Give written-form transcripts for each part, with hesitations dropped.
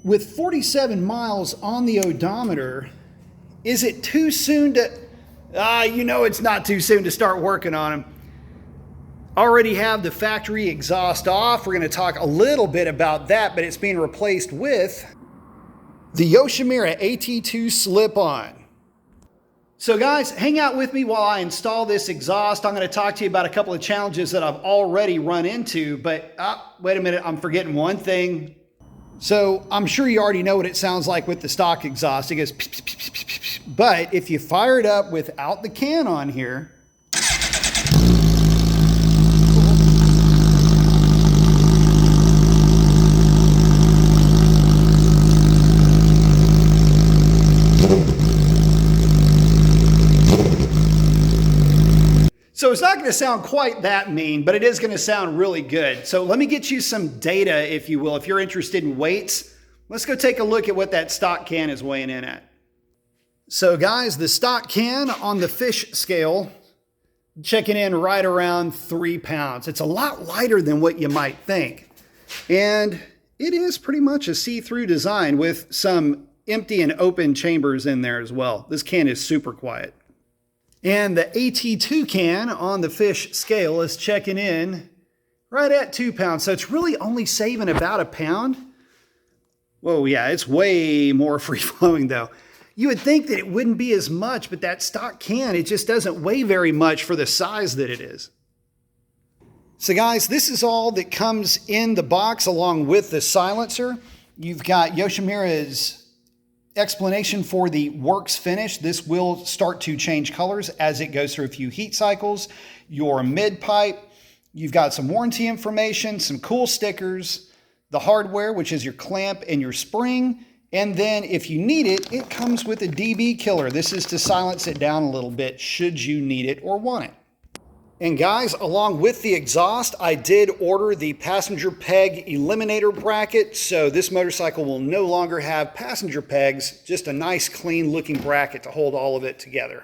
With 47 miles on the odometer, is it too soon to, you know it's not too soon to start working on them. Already have the factory exhaust off. We're gonna talk a little bit about that, but it's being replaced with the Yoshimura AT2 slip-on. So guys, hang out with me while I install this exhaust. I'm gonna talk to you about a couple of challenges that I've already run into, but wait a minute, I'm forgetting one thing. So I'm sure you already know what it sounds like with the stock exhaust. It goes, but if you fire it up without the can on here, so it's not going to sound quite that mean, but it is going to sound really good. So let me get you some data, if you will. If you're interested in weights, let's go take a look at what that stock can is weighing in at. So guys, the stock can on the fish scale, checking in right around 3 pounds. It's a lot lighter than what you might think. And it is pretty much a see-through design with some empty and open chambers in there as well. This can is super quiet. And the AT2 can on the fish scale is checking in right at 2 pounds. So it's really only saving about a pound. Whoa, yeah, it's way more free-flowing though. You would think that it wouldn't be as much, but that stock can, it just doesn't weigh very much for the size that it is. So guys, this is all that comes in the box along with the silencer. You've got Yoshimura's explanation for the works finish. This will start to change colors as it goes through a few heat cycles. Your mid pipe, you've got some warranty information, some cool stickers, the hardware, which is your clamp and your spring. And then if you need it, it comes with a dB killer. This is to silence it down a little bit should you need it or want it. And guys, along with the exhaust, I did order the passenger peg Eliminator Bracket. So this motorcycle will no longer have passenger pegs, just a nice clean looking bracket to hold all of it together.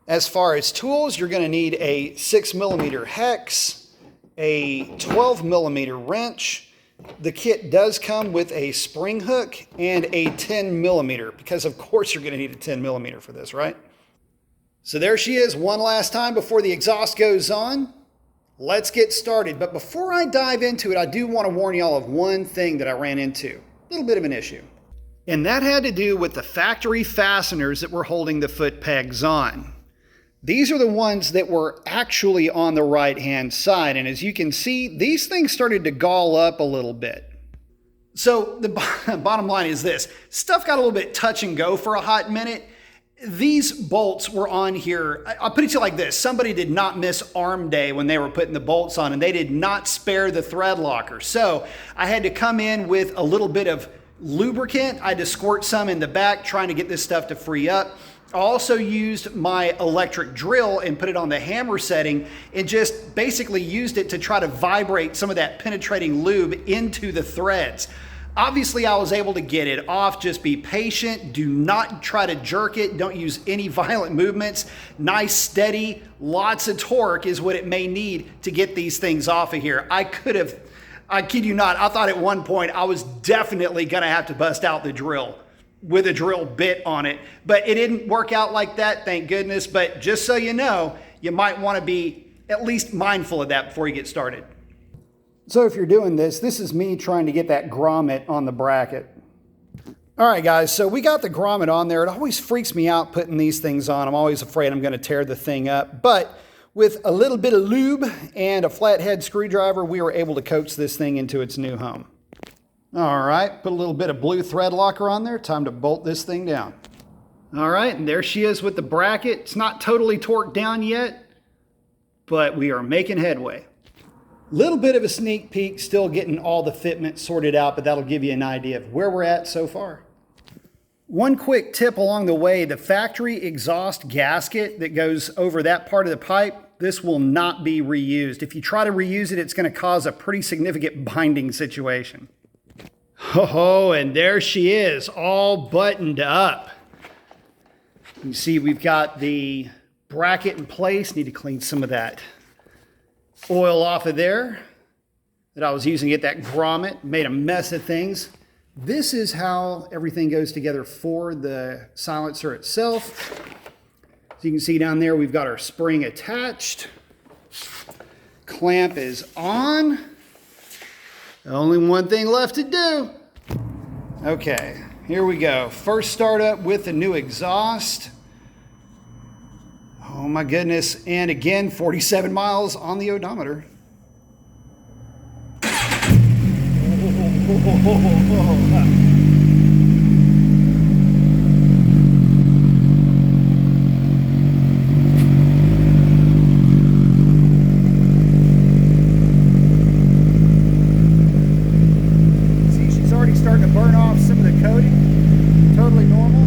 As far as tools, you're gonna need a 6mm hex, a 12mm wrench. The kit does come with a spring hook and a 10mm, because of course you're gonna need a 10mm for this, right? So there she is one last time before the exhaust goes on. Let's get started. But before I dive into it, I do want to warn y'all of one thing that I ran into. A little bit of an issue. And that had to do with the factory fasteners that were holding the foot pegs on. These are the ones that were actually on the right-hand side. And as you can see, these things started to gall up a little bit. So the bottom line is this. Stuff got a little bit touch and go for a hot minute. These bolts were on here. I'll put it to you like this. Somebody did not miss arm day when they were putting the bolts on, and they did not spare the thread locker. So I had to come in with a little bit of lubricant. I had to squirt some in the back trying to get this stuff to free up. I also used my electric drill and put it on the hammer setting and just basically used it to try to vibrate some of that penetrating lube into the threads. Obviously, I was able to get it off. Just be patient. Do not try to jerk it. Don't use any violent movements. Nice, steady, lots of torque is what it may need to get these things off of here. I kid you not, I thought at one point I was definitely gonna have to bust out the drill with a drill bit on it, but it didn't work out like that, thank goodness. But just so you know, you might wanna be at least mindful of that before you get started. So if you're doing this, this is me trying to get that grommet on the bracket. All right, guys, so we got the grommet on there. It always freaks me out putting these things on. I'm always afraid I'm gonna tear the thing up. But with a little bit of lube and a flathead screwdriver, we were able to coax this thing into its new home. All right, put a little bit of blue thread locker on there. Time to bolt this thing down. All right, and there she is with the bracket. It's not totally torqued down yet, but we are making headway. Little bit of a sneak peek, still getting all the fitment sorted out, but that'll give you an idea of where we're at so far. One quick tip along the way, the factory exhaust gasket that goes over that part of the pipe, this will not be reused. If you try to reuse it, it's going to cause a pretty significant binding situation. Oh, and there she is, all buttoned up. You see we've got the bracket in place. Need to clean some of that oil off of there that I was using to get that grommet. Made a mess of things. This is how everything goes together for the silencer itself. So you can see down there, we've got our spring attached. Clamp is on. Only one thing left to do. Okay, here we go. First startup with the new exhaust. Oh my goodness. And again, 47 miles on the odometer. See, she's already starting to burn off some of the coating. Totally normal.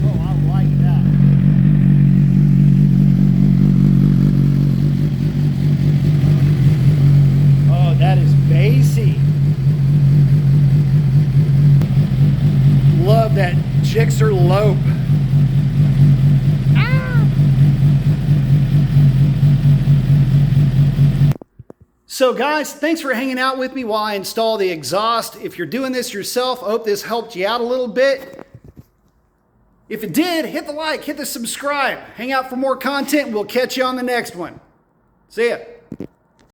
Oh, I like that. Oh, that is bassy. Love that Gixxer lope. So guys, thanks for hanging out with me while I install the exhaust. If you're doing this yourself, I hope this helped you out a little bit. If it did, hit the like, hit the subscribe. Hang out for more content, and we'll catch you on the next one. See ya.